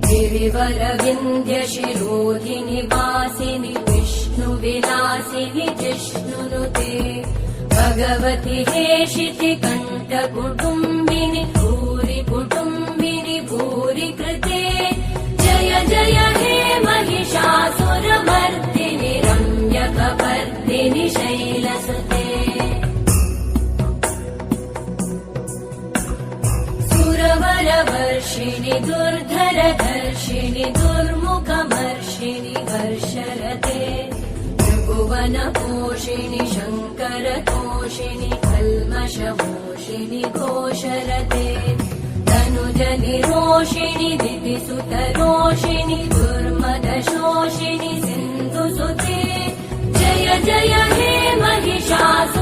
गिरिवरविन्ध्यशिरोधिनि वासिनि विष्णुविलासिनि जिष्णुनुते भगवति हेशिति कण्ठकुटुम्बिनि भूरि कुटुम्बिनि भूरि कृते जय जय हे महिषासुरमर्दिनि रम्यकपर्दिनि शैलसुते सुरवरवर्षिणि दुर्धरधर्षिणि दुर्मुखमर्षिणि हर्षरते त्रिभुवनपोषिणि शङ्करतोषिणि कल्मषमोषिणि घोषरते तनुजनिरोषिणि दितिसुतरोषिणि दुर्मदशोषिणि सिन्धुसुते जय जय हे महिषासुरमर्दिनि